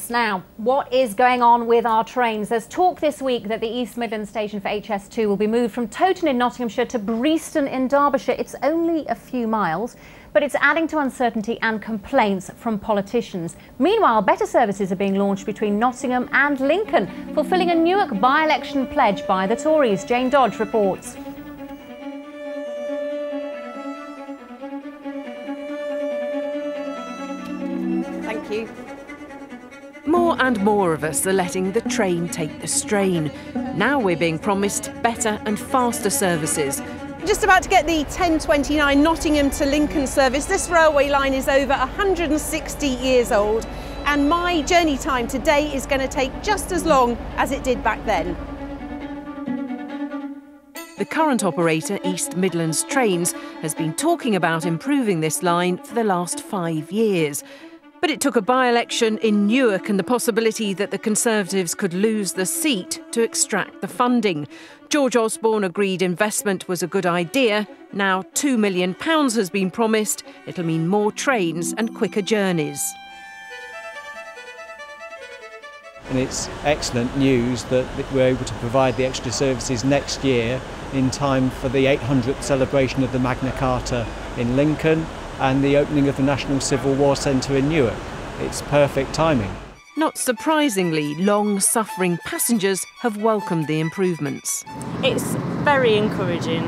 Now, what is going on with our trains? There's talk this week that the East Midlands station for HS2 will be moved from Towton in Nottinghamshire to Breaston in Derbyshire. It's only a few miles, but it's adding to uncertainty and complaints from politicians. Meanwhile, better services are being launched between Nottingham and Lincoln, fulfilling a Newark by-election pledge by the Tories. Jane Dodge reports. Thank you. More and more of us are letting the train take the strain. Now we're being promised better and faster services. Just about to get the 10:29 Nottingham to Lincoln service. This railway line is over 160 years old, and my journey time today is going to take just as long as it did back then. The current operator, East Midlands Trains, has been talking about improving this line for the last 5 years. But it took a by-election in Newark and the possibility that the Conservatives could lose the seat to extract the funding. George Osborne agreed investment was a good idea. Now £2 million has been promised. It'll mean more trains and quicker journeys. And it's excellent news that we're able to provide the extra services next year in time for the 800th celebration of the Magna Carta in Lincoln and the opening of the National Civil War Centre in Newark. It's perfect timing. Not surprisingly, long-suffering passengers have welcomed the improvements. It's very encouraging.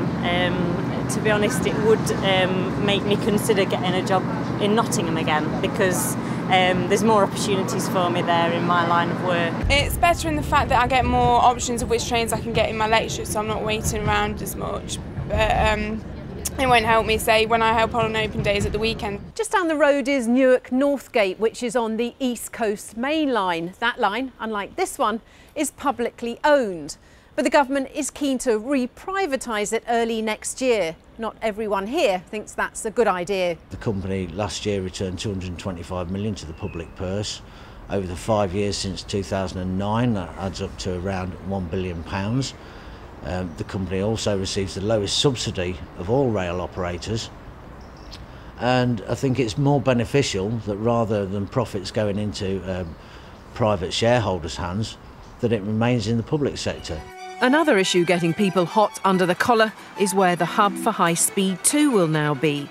To be honest, it would make me consider getting a job in Nottingham again, because there's more opportunities for me there in my line of work. It's better in the fact that I get more options of which trains I can get in my lectures, so I'm not waiting around as much. But it won't help me, say, when I help on open days at the weekend. Just down the road is Newark Northgate, which is on the East Coast Main Line. That line, unlike this one, is publicly owned. But the government is keen to re-privatise it early next year. Not everyone here thinks that's a good idea. The company last year returned 225 million to the public purse. Over the 5 years since 2009, that adds up to around £1 billion. The company also receives the lowest subsidy of all rail operators, and I think it's more beneficial that rather than profits going into private shareholders' hands, that it remains in the public sector. Another issue getting people hot under the collar is where the hub for High Speed 2 will now be.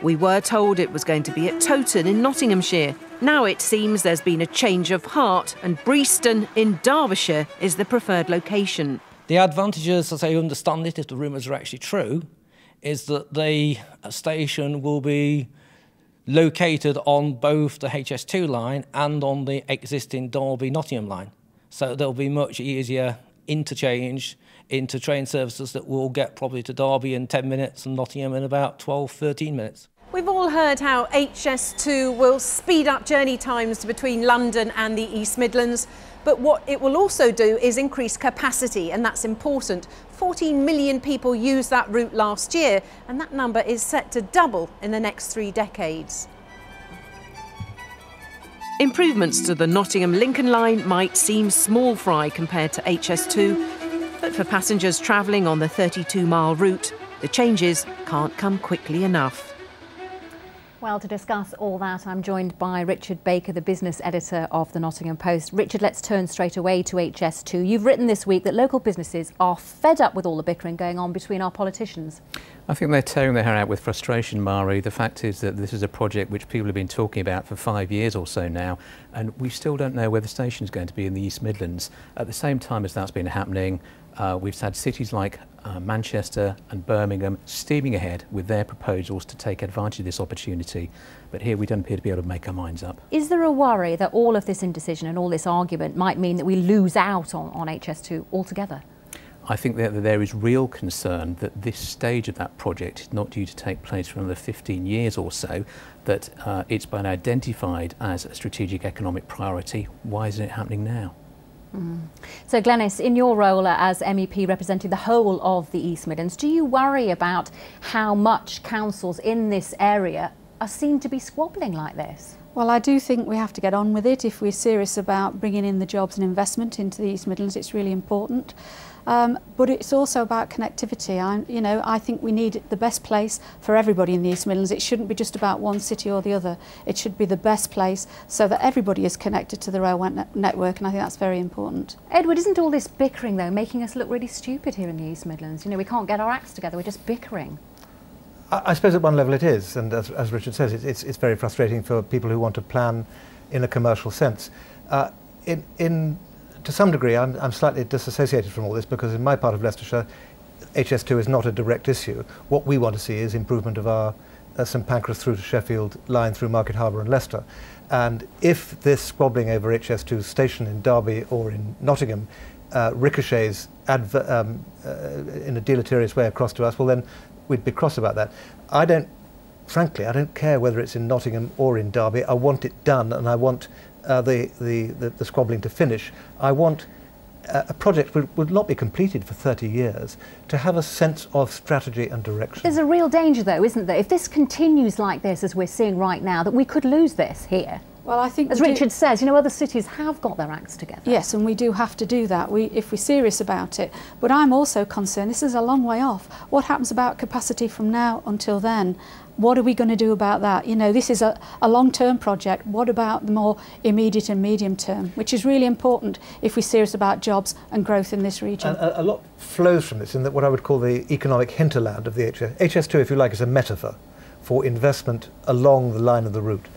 We were told it was going to be at Towton in Nottinghamshire. Now it seems there's been a change of heart and Breaston in Derbyshire is the preferred location. The advantages, as I understand it, if the rumours are actually true, is that the station will be located on both the HS2 line and on the existing Derby-Nottingham line. So there'll be much easier interchange into train services that will get probably to Derby in 10 minutes and Nottingham in about 12, 13 minutes. We've all heard how HS2 will speed up journey times between London and the East Midlands, but what it will also do is increase capacity, and that's important. 14 million people used that route last year, and that number is set to double in the next 3 decades. Improvements to the Nottingham-Lincoln line might seem small fry compared to HS2, but for passengers travelling on the 32-mile route, the changes can't come quickly enough. Well, to discuss all that, I'm joined by Richard Baker, the business editor of the Nottingham Post. Richard, let's turn straight away to HS2. You've written this week that local businesses are fed up with all the bickering going on between our politicians. I think they're tearing their hair out with frustration, Mari. The fact is that this is a project which people have been talking about for 5 years or so now, and we still don't know where the station is going to be in the East Midlands. At the same time as that's been happening, we've had cities like Manchester and Birmingham steaming ahead with their proposals to take advantage of this opportunity. But here we don't appear to be able to make our minds up. Is there a worry that all of this indecision and all this argument might mean that we lose out on HS2 altogether? I think that there is real concern that this stage of that project is not due to take place for another 15 years or so, that it's been identified as a strategic economic priority. Why isn't it happening now? So Glenys, in your role as MEP representing the whole of the East Midlands, do you worry about how much councils in this area are seen to be squabbling like this? Well, I do think we have to get on with it. If we're serious about bringing in the jobs and investment into the East Midlands, it's really important. But it's also about connectivity. I think we need the best place for everybody in the East Midlands. It shouldn't be just about one city or the other. It should be the best place so that everybody is connected to the railway network, and I think that's very important. Edward, isn't all this bickering, though, making us look really stupid here in the East Midlands? You know, we can't get our acts together, we're just bickering. I suppose at one level it is, and as Richard says, it's very frustrating for people who want to plan in a commercial sense. To some degree, I'm slightly disassociated from all this, because in my part of Leicestershire, HS2 is not a direct issue. What we want to see is improvement of our St Pancras through to Sheffield line through Market Harbour and Leicester. And if this squabbling over HS2 station in Derby or in Nottingham ricochets in a deleterious way across to us, well then we'd be cross about that. Frankly, I don't care whether it's in Nottingham or in Derby. I want it done, and I want the squabbling to finish. I want a project which would not be completed for 30 years to have a sense of strategy and direction. There's a real danger, though, isn't there? If this continues like this, as we're seeing right now, that we could lose this here. Well, I think, as Richard says, you know, other cities have got their acts together. Yes, and we do have to do that if we're serious about it. But I'm also concerned, this is a long way off. What happens about capacity from now until then? What are we going to do about that? You know, this is a long-term project. What about the more immediate and medium term, which is really important if we're serious about jobs and growth in this region? A lot flows from this in that what I would call the economic hinterland of the HS2, if you like, is a metaphor for investment along the line of the route.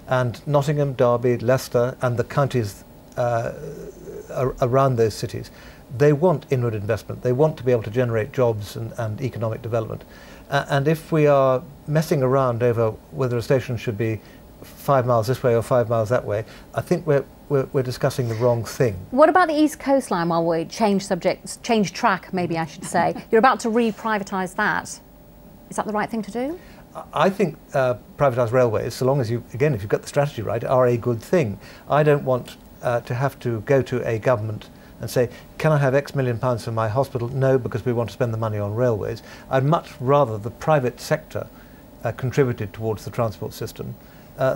And Nottingham, Derby, Leicester and the counties around those cities, they want inward investment. They want to be able to generate jobs and economic development. And if we are messing around over whether a station should be 5 miles this way or 5 miles that way, I think we're discussing the wrong thing. What about the East Coast Line, while we change subjects, change track maybe I should say? You're about to re-privatise that. Is that the right thing to do? I think privatised railways, so long as if you've got the strategy right, are a good thing. I don't want to have to go to a government and say, can I have X million pounds for my hospital? No, because we want to spend the money on railways. I'd much rather the private sector contributed towards the transport system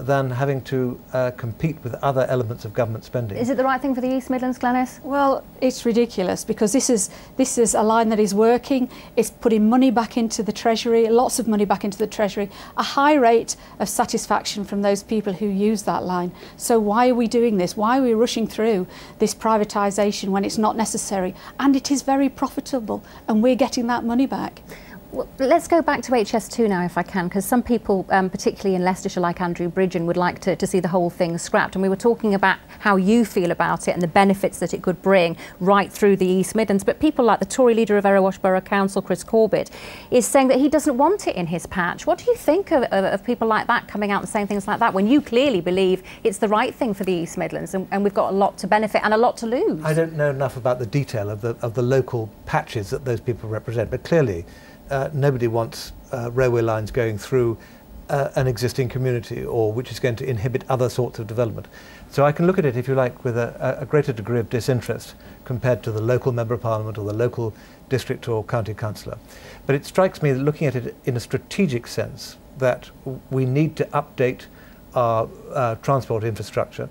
than having to compete with other elements of government spending. Is it the right thing for the East Midlands, Glenys? Well, it's ridiculous, because this is a line that is working. It's putting money back into the Treasury, lots of money back into the Treasury, a high rate of satisfaction from those people who use that line. So why are we doing this? Why are we rushing through this privatisation when it's not necessary? And it is very profitable, and we're getting that money back. Well, let's go back to HS2 now, if I can, because some people, particularly in Leicestershire, like Andrew Bridgen, would like to see the whole thing scrapped. And we were talking about how you feel about it and the benefits that it could bring right through the East Midlands. But people like the Tory leader of Erewash Borough Council, Chris Corbett, is saying that he doesn't want it in his patch. What do you think of people like that coming out and saying things like that, when you clearly believe it's the right thing for the East Midlands and we've got a lot to benefit and a lot to lose? I don't know enough about the detail of the local patches that those people represent, but clearly nobody wants railway lines going through an existing community, or which is going to inhibit other sorts of development. So I can look at it, if you like, with a greater degree of disinterest compared to the local Member of Parliament or the local district or county councillor. But it strikes me that looking at it in a strategic sense, that we need to update our transport infrastructure,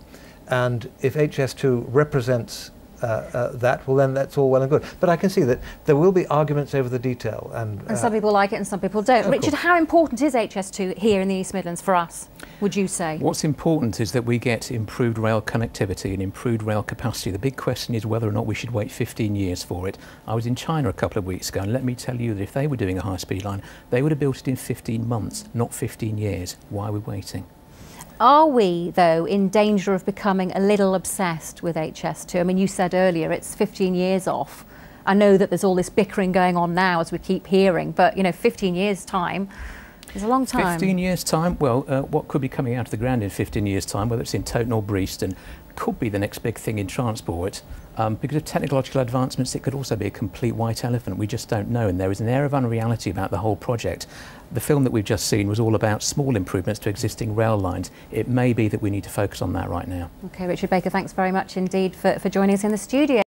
and if HS2 represents that, well then that's all well and good. But I can see that there will be arguments over the detail. And some people like it and some people don't. Richard, how important is HS2 here in the East Midlands for us, would you say? What's important is that we get improved rail connectivity and improved rail capacity. The big question is whether or not we should wait 15 years for it. I was in China a couple of weeks ago, and let me tell you that if they were doing a high-speed line, they would have built it in 15 months, not 15 years. Why are we waiting? Are we, though, in danger of becoming a little obsessed with HS2? I mean, you said earlier it's 15 years off. I know that there's all this bickering going on now, as we keep hearing, but, you know, 15 years' time is a long time. 15 years' time? Well, what could be coming out of the ground in 15 years' time, whether it's in Towton or Breaston, could be the next big thing in transport. Because of technological advancements, it could also be a complete white elephant. We just don't know, and there is an air of unreality about the whole project. The film that we've just seen was all about small improvements to existing rail lines. It may be that we need to focus on that right now. OK, Richard Baker, thanks very much indeed for joining us in the studio.